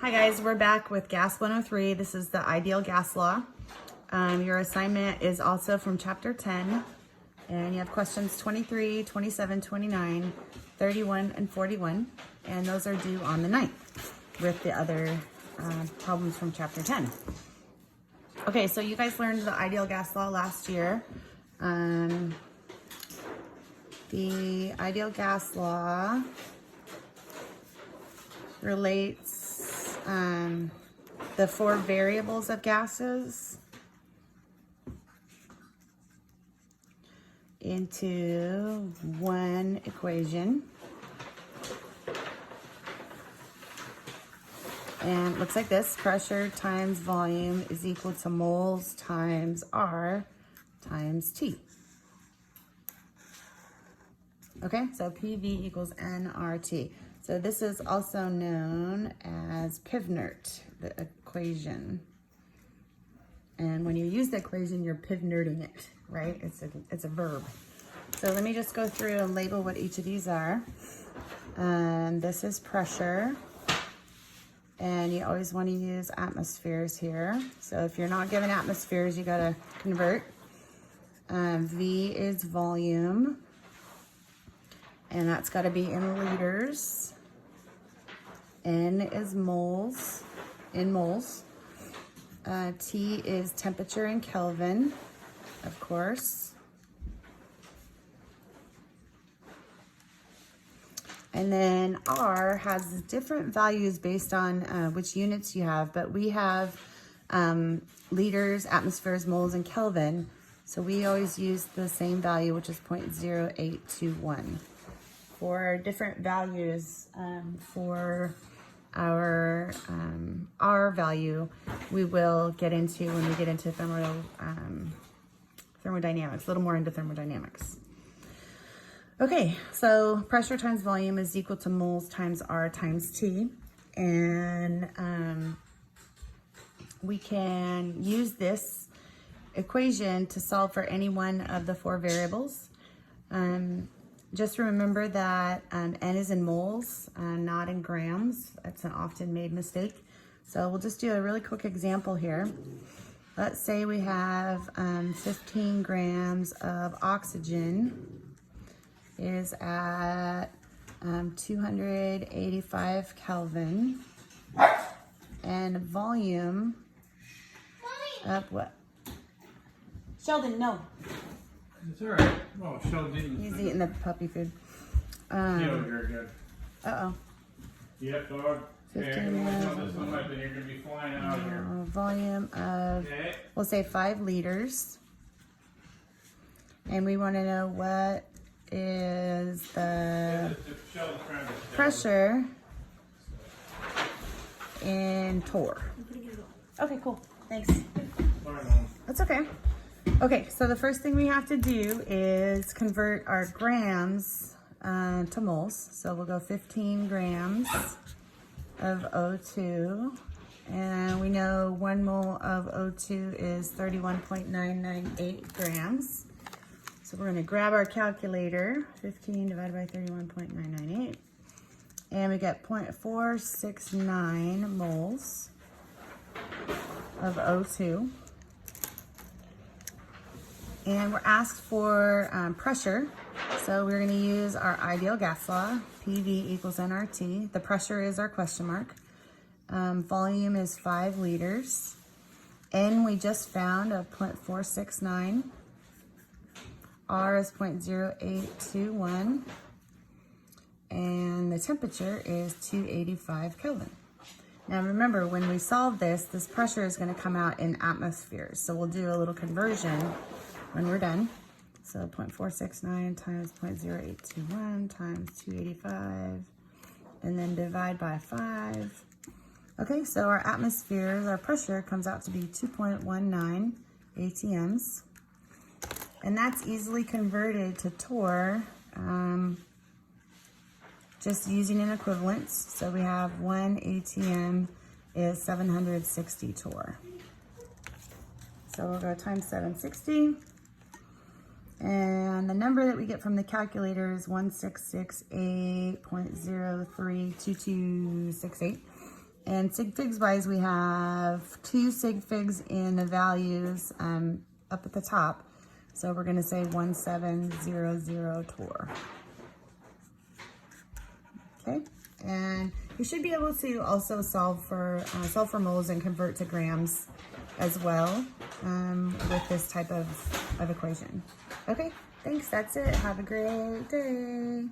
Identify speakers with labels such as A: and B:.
A: Hi guys, we're back with Gas 103. This is the ideal gas law. Your assignment is also from chapter 10, and you have questions 23, 27, 29, 31, and 41, and those are due on the 9th with the other problems from chapter 10. Okay, so you guys learned the ideal gas law last year. The ideal gas law relates the four variables of gases into one equation. And it looks like this: pressure times volume is equal to moles times R times T. Okay, so PV equals nRT. So this is also known as PIVnERT, the equation. And when you use the equation, you're PIVnERTing it, right? It's a verb. So let me just go through and label what each of these are. This is pressure. And you always want to use atmospheres here. So if you're not given atmospheres, you gotta convert. V is volume. And that's got to be in liters. N is moles, in moles. T is temperature in Kelvin, of course. And then R has different values based on which units you have, but we have liters, atmospheres, moles, and Kelvin. So we always use the same value, which is 0.0821. For different values for our R value, we will get into when we get into thermodynamics, a little more into thermodynamics. Okay, so pressure times volume is equal to moles times R times T. And we can use this equation to solve for any one of the four variables. Just remember that N is in moles, not in grams. That's an often made mistake. So we'll just do a really quick example here. Let's say we have 15 grams of oxygen is at 285 Kelvin, and volume of what? Sheldon, no.
B: It's all right. Oh, Sheldon didn't.
A: He's eating the puppy food.
B: You're good.
A: Uh-oh.
B: Yep, dog.
A: 15
B: minutes. This one might be, you're going to be flying out of here.
A: Volume of,
B: Okay.
A: we'll say 5 liters. And we want to know what is the pressure in torr. Okay, cool. Thanks. That's okay. Okay, so the first thing we have to do is convert our grams to moles. So we'll go 15 grams of O2. And we know 1 mole of O2 is 31.998 grams. So we're going to grab our calculator, 15 divided by 31.998. And we get 0.469 moles of O2. And we're asked for pressure, so we're going to use our ideal gas law, PV equals nRT. The pressure is our question mark. Volume is 5 liters. N we just found of 0.469. R is 0.0821. And the temperature is 285 Kelvin. Now remember, when we solve this pressure is going to come out in atmospheres. So we'll do a little conversion when we're done. So 0.469 times 0.0821 times 285, and then divide by 5. Okay, so our atmosphere, our pressure comes out to be 2.19 ATMs. And that's easily converted to torr, just using an equivalence. So we have 1 ATM is 760 torr. So we'll go times 760. And the number that we get from the calculator is 1668.032268. And sig figs wise, we have 2 sig figs in the values up at the top. So we're going to say 1700 torr. Okay, and you should be able to also solve for moles and convert to grams as well with this type of equation. Okay, thanks. That's it. Have a great day.